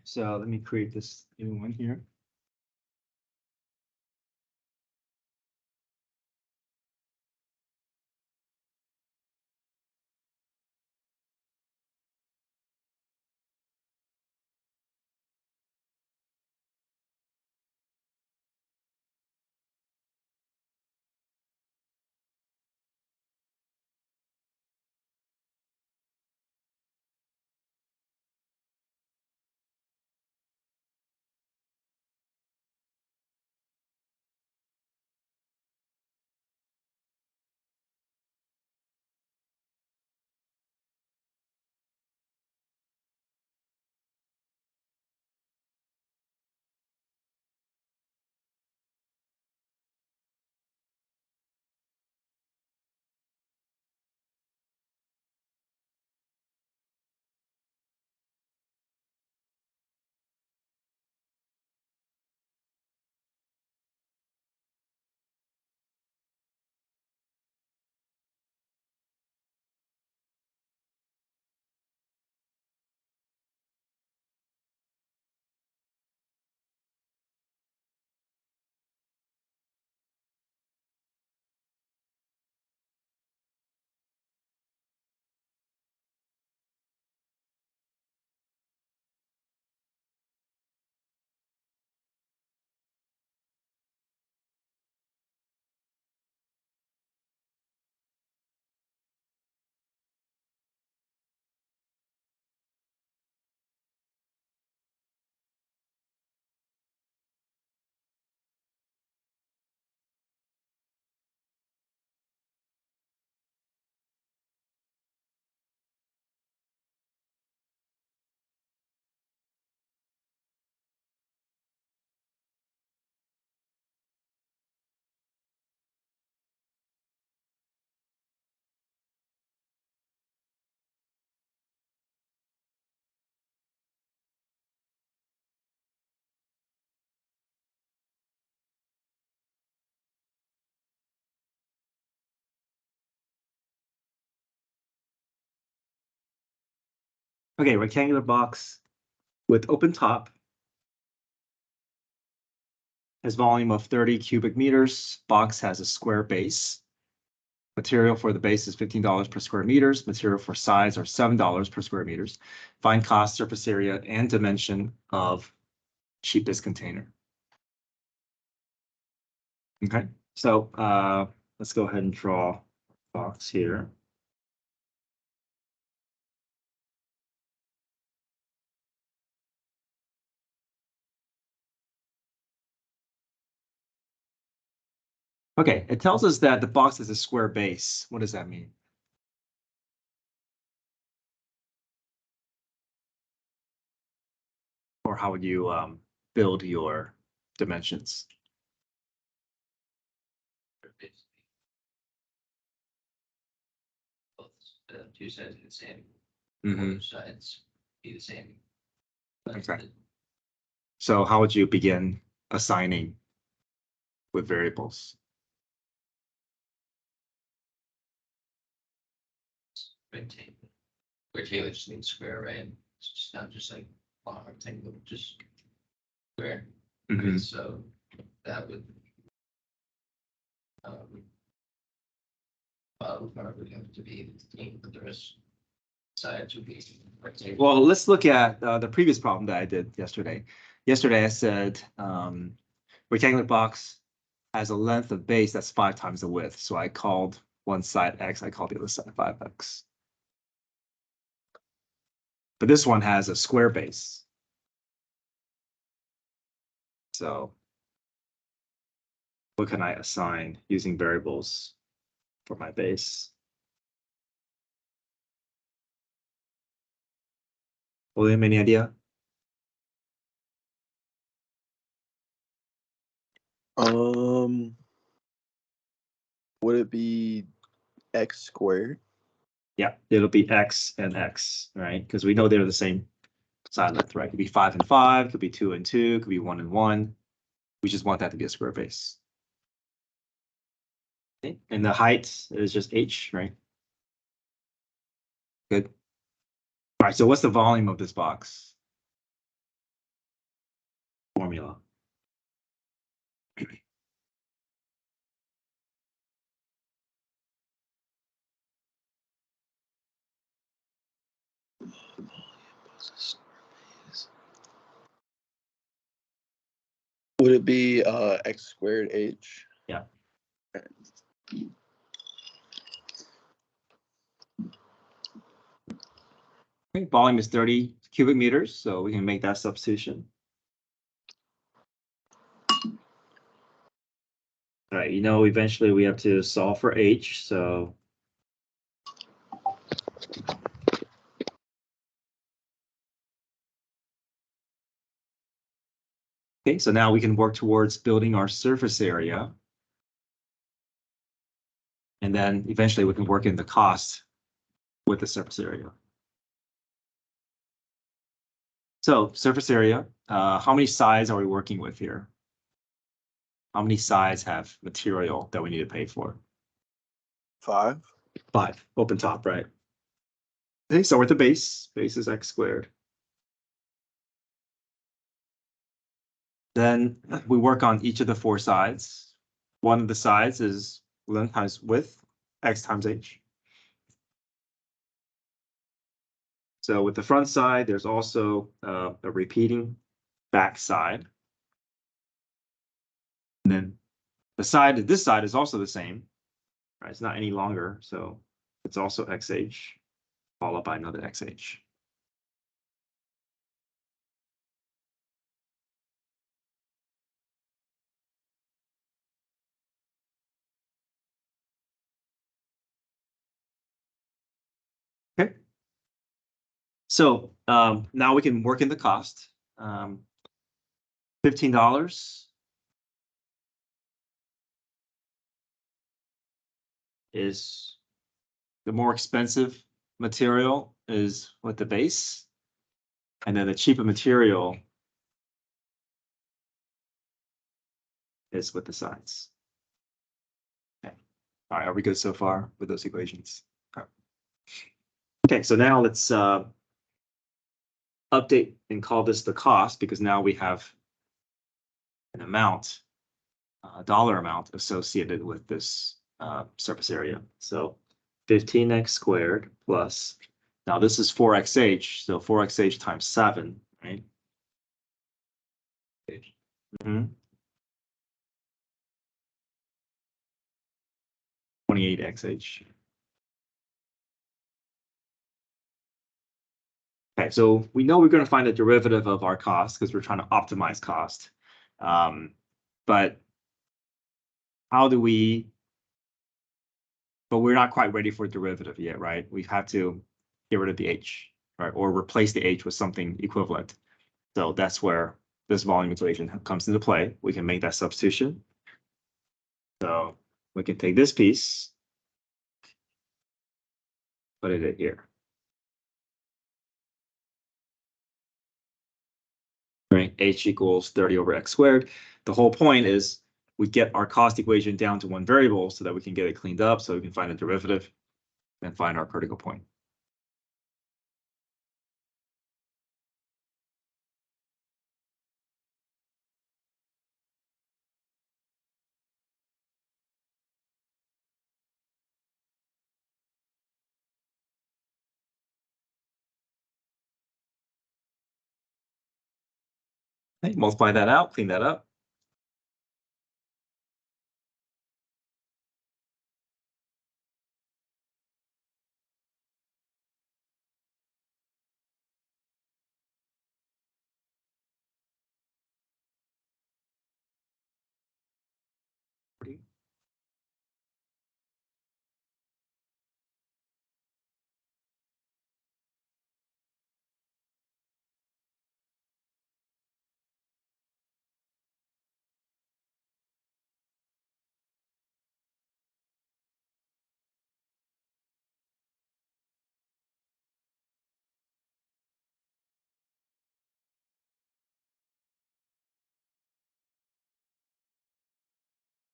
So let me create this new one here. Okay, rectangular box with open top. Has volume of 30 cubic meters. Box has a square base. Material for the base is $15 per square meters. Material for sides are $7 per square meters. Find cost, surface area, and dimension of cheapest container. Okay, so let's go ahead and draw a box here. Okay, it tells us that the box has a square base. What does that mean? Or how would you build your dimensions? Both two sides are the same. Mhm. Both sides be the same. Okay. So how would you begin assigning with variables? Rectangle. Rectangle just means square, right? It's just not just like long rectangle, just square. Mhm. So that would. Bottom part would have to be 15, but the rest sides would be rectangle. Well, let's look at the previous problem that I did yesterday. Yesterday, I said rectangular box has a length of base that's 5 times the width. So I called one side X, I called the other side 5X. But this one has a square base. So what can I assign using variables for my base? William, any idea? Would it be x squared? Yeah, it'll be X and X, right? Because we know they're the same side length, right? It could be 5 and 5, could be 2 and 2, could be 1 and 1. We just want that to be a square base. Okay. And the height is just H, right? Good. All right, so what's the volume of this box? Would it be x squared h? Yeah. Okay, volume is 30 cubic meters, so we can make that substitution. All right, eventually we have to solve for h, so. Okay, so now we can work towards building our surface area. And then eventually we can work in the cost with the surface area. So surface area, how many sides are we working with here? How many sides have material that we need to pay for? 5. 5, open top, right? Okay, so with the base is x squared. Then we work on each of the 4 sides. One of the sides is length times width, x times h. So with the front side, there's also a repeating back side. And then this side is also the same, right? It's not any longer, so it's also xh, followed by another xh. Okay. So now we can work in the cost. $15 is the more expensive material is with the base, and then the cheaper material is with the sides. Okay. All right, are we good so far with those equations? Okay, so now let's update and call this the cost, because now we have an amount, a dollar amount associated with this surface area. So 15x squared plus, now this is 4xh, so 4xh times 7, right? 28xh. Okay, so we know we're going to find the derivative of our cost because we're trying to optimize cost. But how do we, but we're not quite ready for derivative yet, right? We have to get rid of the h, right? Or replace the h with something equivalent. So that's where this volume equation comes into play. We can make that substitution. So we can take this piece, put it in here. Right, h equals 30 over x squared. The whole point is we get our cost equation down to one variable so that we can get it cleaned up, so we can find a derivative and find our critical point. Okay, multiply that out, clean that up.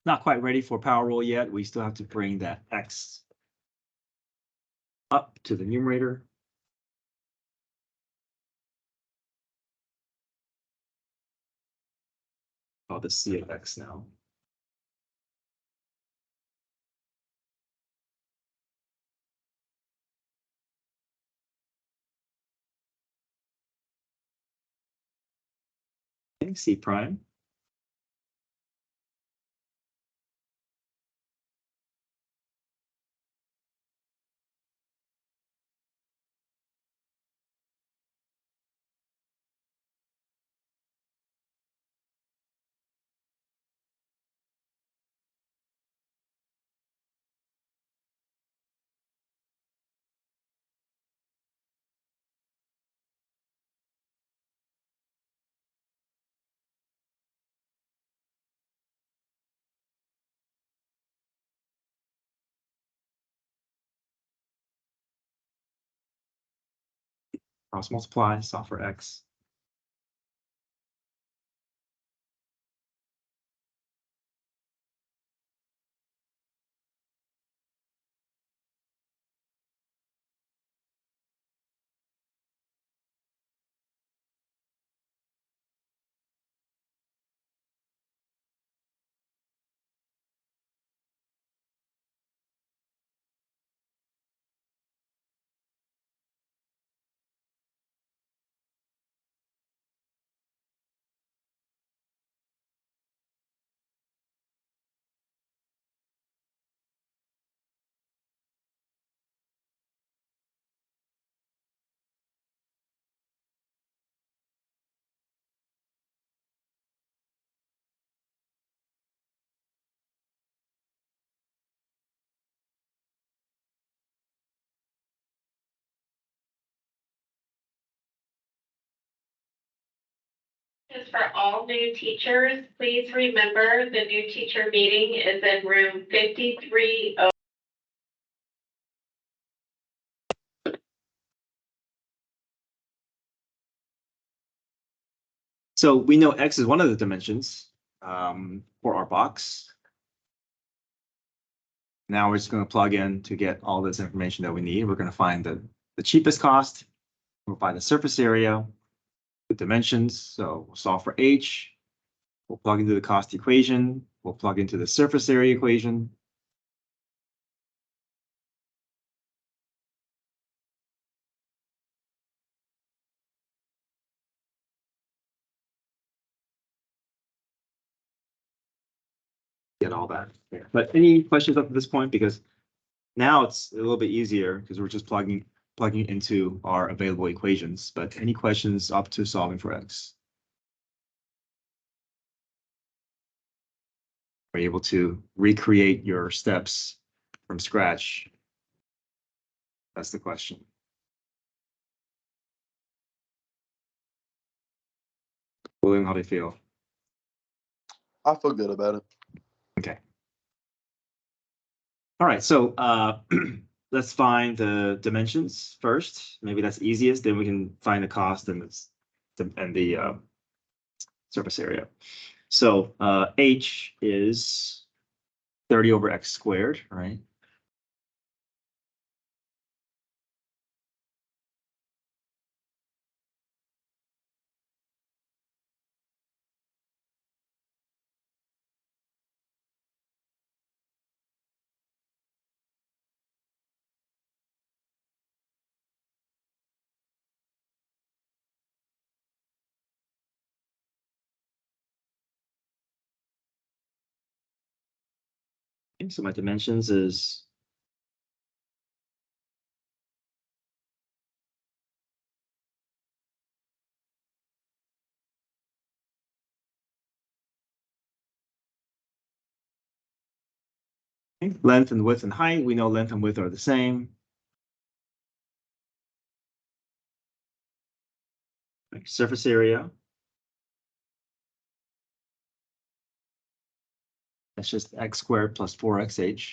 Not quite ready for power rule yet. We still have to bring that x up to the numerator. Call this c of x now. Okay, C prime. Cross multiply, solve for x. Just for all new teachers, please remember the new teacher meeting is in room 53. So we know x is one of the dimensions for our box. Now we're just going to plug in to get all this information that we need. We're going to find the cheapest cost. We'll find the surface area, the dimensions. So we'll solve for h. We'll plug into the cost equation. We'll plug into the surface area equation. Get all that. But any questions up to this point? Because now it's a little bit easier because we're just plugging into our available equations. But any questions up to solving for x? Are you able to recreate your steps from scratch? That's the question. William, how do you feel? I feel good about it. Okay. All right, so let's find the dimensions first. Maybe that's easiest. Then we can find the cost and the surface area. So h is 30 over x squared, right? Okay, so my dimensions is okay, length and width and height. We know length and width are the same. Okay, surface area. That's just x squared plus 4xh.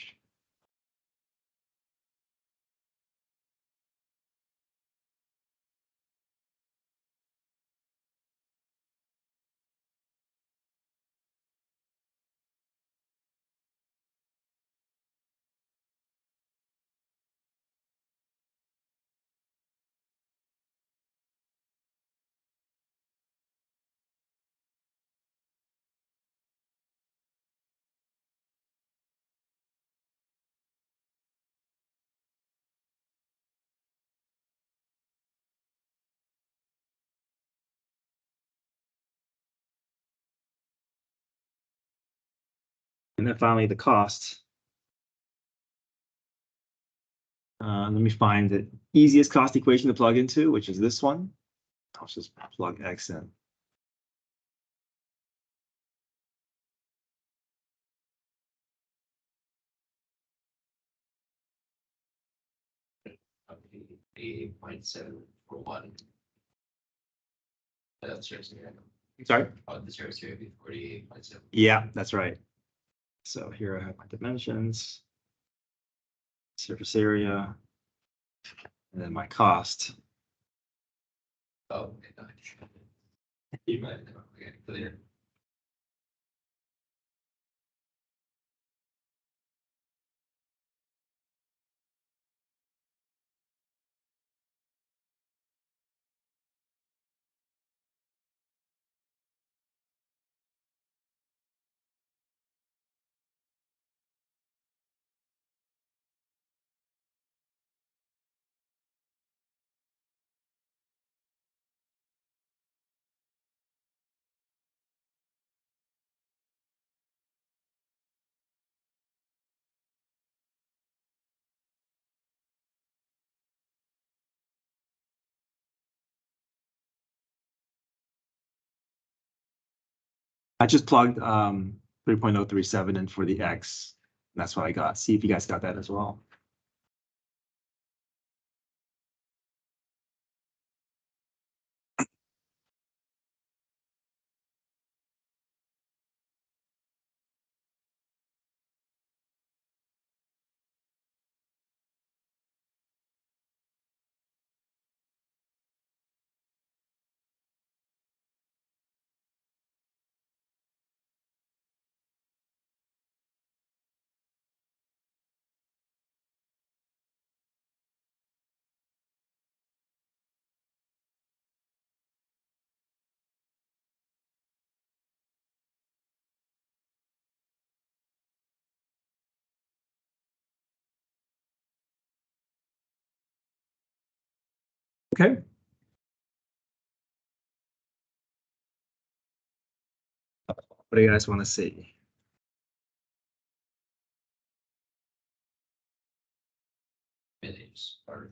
And then finally, the cost. Let me find the easiest cost equation to plug into, which is this one. I'll just plug X in. The 0.741. That's seriously. Sorry? Oh, the service here would be 48.7. Yeah, that's right. So here I have my dimensions, surface area, and then my cost. Oh, okay, no, you might know. Okay, clear. I just plugged 3.037 in for the X. That's what I got. See if you guys got that as well. Okay. What do you guys want to see? Minutes or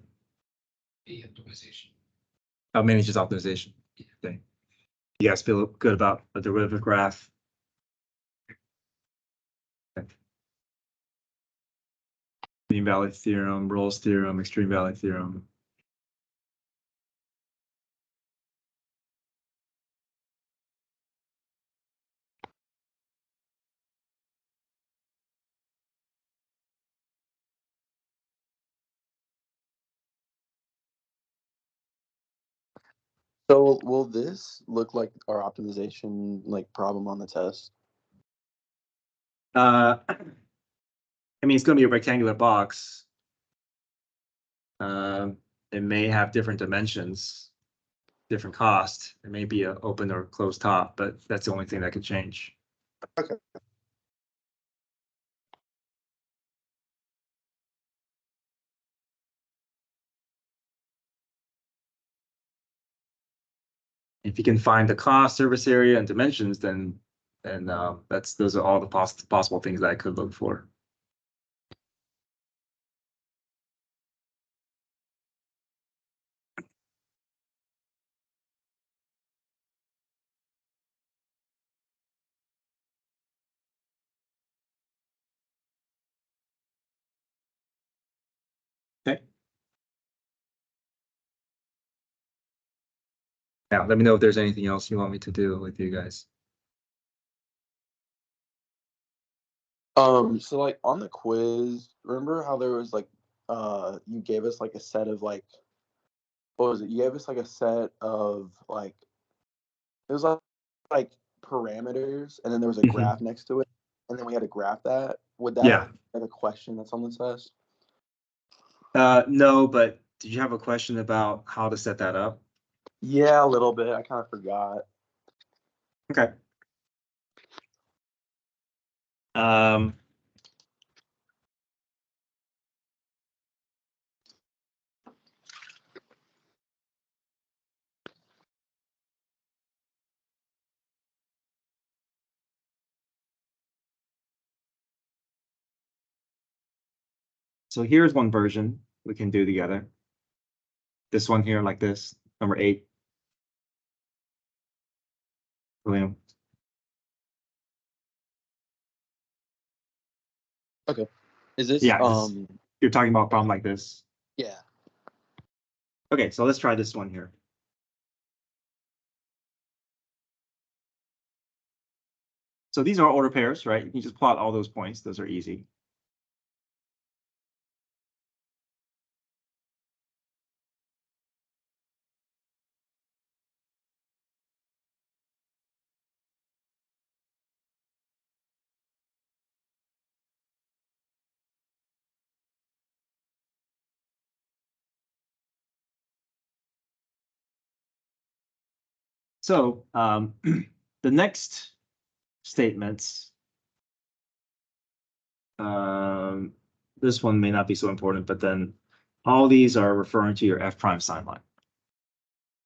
the optimization. Oh, manages optimization. Okay. You guys feel good about a derivative graph? Okay. Mean value theorem, Rolle's theorem, extreme value theorem. So will this look like our optimization like problem on the test? I mean, it's going to be a rectangular box. It may have different dimensions, different cost. It may be an open or closed top, but that's the only thing that could change. Okay. If you can find the cost, surface area, and dimensions, then those are all the possible things that I could look for. Okay. Now, let me know if there's anything else you want me to do with you guys. So like on the quiz, remember how there was like you gave us like a set of like what was it? You gave us like a set of like it was like parameters and then there was a Mhm. graph next to it and then we had to graph that. Would that Yeah. be a question that's on the test? No, but did you have a question about how to set that up? Yeah, a little bit. I kind of forgot. Okay. Um, So here's one version we can do together. This one here, like this, number 8. William. Okay. Is this Yeah, you're talking about a problem like this. yeah. Okay, so let's try this one here. So these are order pairs, right? You can just plot all those points. Those are easy. So the next statements, this one may not be so important, but then all these are referring to your f prime sign line.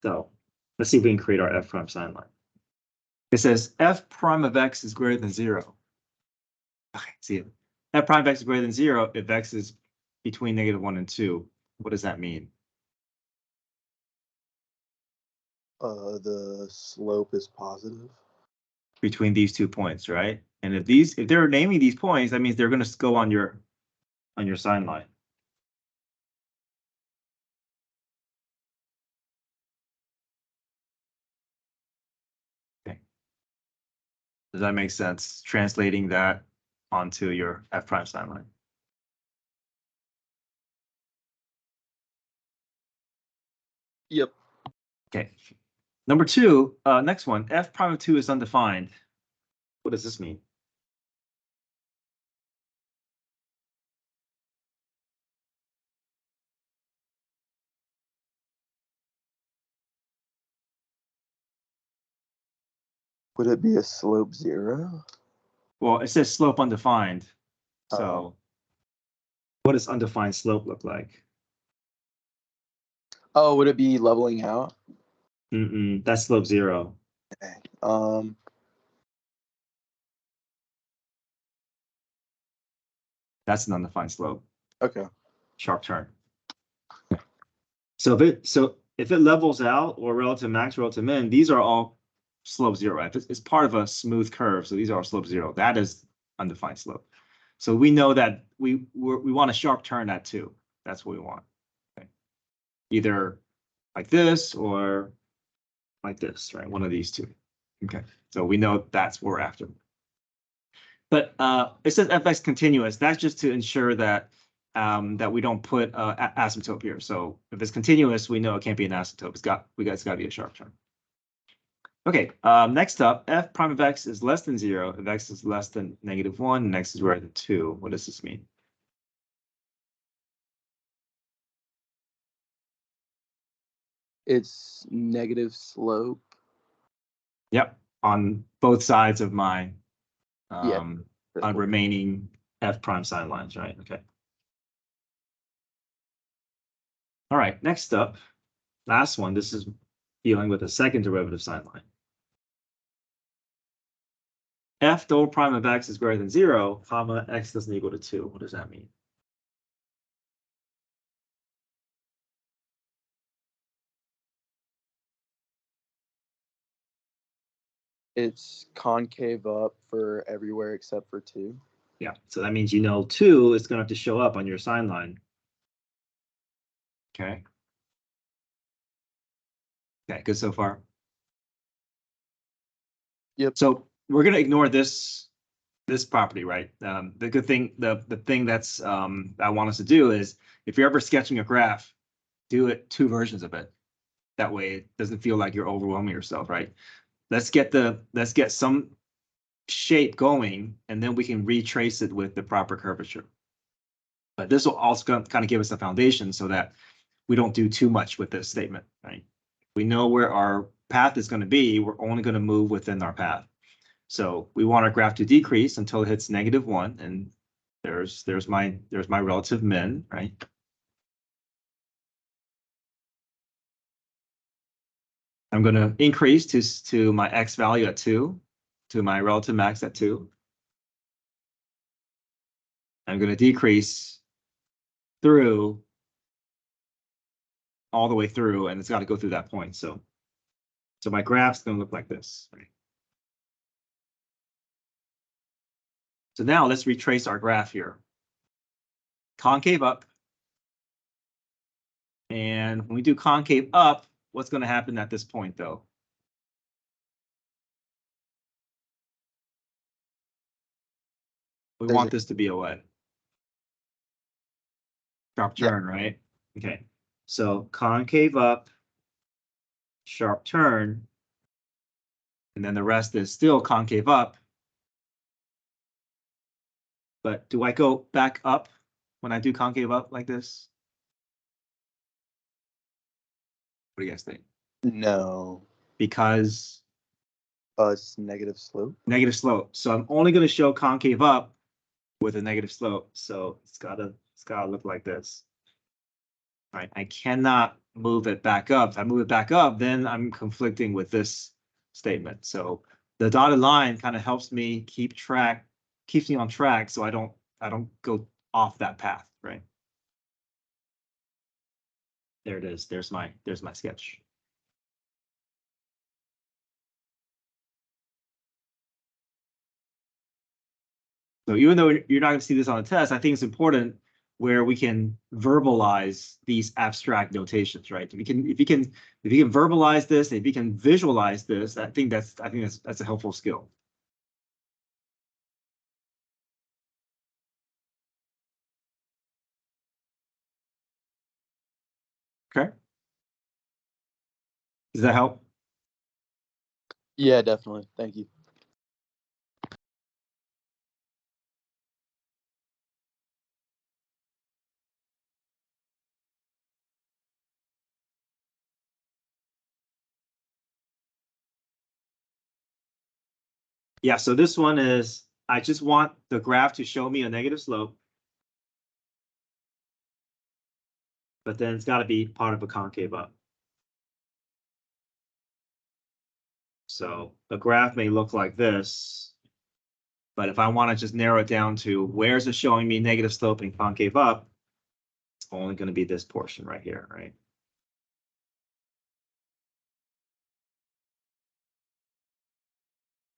So let's see if we can create our f prime sign line. It says f prime of x is greater than 0. Okay, see, f prime of x is greater than 0 if x is between -1 and 2. What does that mean? The slope is positive. Between these 2 points, right? And if they're naming these points, that means they're going to go on your sign line. Okay. Does that make sense? Translating that onto your f prime sign line. Yep. Okay. Number 2, next one, f prime of 2 is undefined. What does this mean? Would it be a slope 0? Well, it says slope undefined. So Oh. what does undefined slope look like? Oh, would it be leveling out? That's slope 0. Okay. That's an undefined slope. Okay. Sharp turn. So if it levels out or relative max, relative min, these are all slope 0, right? It's part of a smooth curve, so these are all slope 0. That is undefined slope. So we know that we want a sharp turn at 2. That's what we want. Okay. Either like this or like this, right? One of these two. Okay. So we know that's what we're after. But it says fx continuous. That's just to ensure that that we don't put asymptote here. So if it's continuous, we know it can't be an asymptote. It's got to be a sharp turn. Okay. Next up, f prime of x is less than 0 if x is less than -1 and x is greater than 2. What does this mean? It's negative slope. Yep. On both sides of my Yeah. on remaining f prime sign lines, right? Okay. All right, next up, last one. This is dealing with a second derivative sign line. F double prime of x is greater than 0, comma, x doesn't equal to 2. What does that mean? It's concave up for everywhere except for 2. Yeah, so that means 2 is going to have to show up on your sign line. Okay. Okay, good so far. Yep. So we're going to ignore this property, right? The good thing, the thing that's I want us to do is if you're ever sketching a graph, do it 2 versions of it. That way it doesn't feel like you're overwhelming yourself, right? Let's get some shape going, and then we can retrace it with the proper curvature. But this will also kind of give us a foundation so that we don't do too much with this statement, right? We know where our path is going to be. We're only going to move within our path. So we want our graph to decrease until it hits -1, and there's my relative min, right? I'm going to increase to my x value at 2, to my relative max at 2. I'm going to decrease through all the way through, and it's got to go through that point. So my graph's going to look like this. Right? So now let's retrace our graph here. Concave up. And when we do concave up, what's going to happen at this point, though? We want this to be a what? Sharp turn, right? Okay. So concave up, sharp turn, and then the rest is still concave up. But do I go back up when I do concave up like this? What do you guys think? No. Because It's negative slope. negative slope. So I'm only going to show concave up with a negative slope. So it's gotta look like this. All right, I cannot move it back up. If I move it back up, then I'm conflicting with this statement. So the dotted line kind of helps me keeps me on track, so I don't go off that path, right? There it is. There's my sketch. So even though you're not going to see this on the test, I think it's important where we can verbalize these abstract notations, right? If you can verbalize this, if you can visualize this, I think that's a helpful skill. Okay. Does that help? Yeah, definitely. Thank you. Yeah, so this one is, I just want the graph to show me a negative slope. But then it's got to be part of a concave up. So the graph may look like this. But if I want to just narrow it down to where's it showing me negative slope and concave up, it's only going to be this portion right here, right?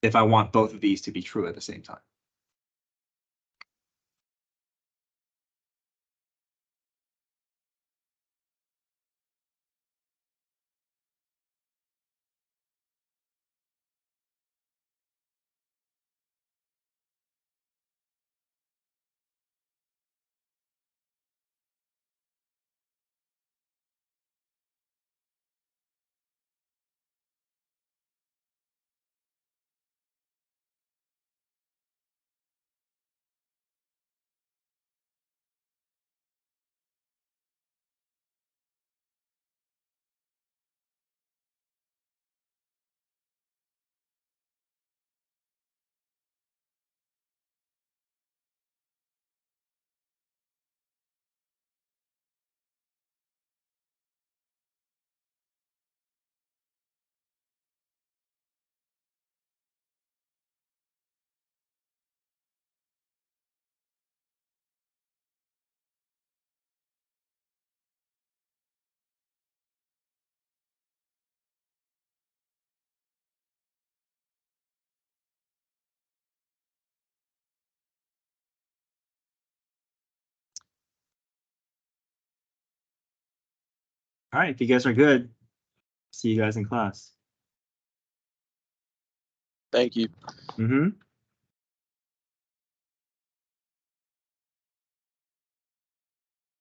If I want both of these to be true at the same time. All right, if you guys are good, see you guys in class. Thank you. Mm-hmm.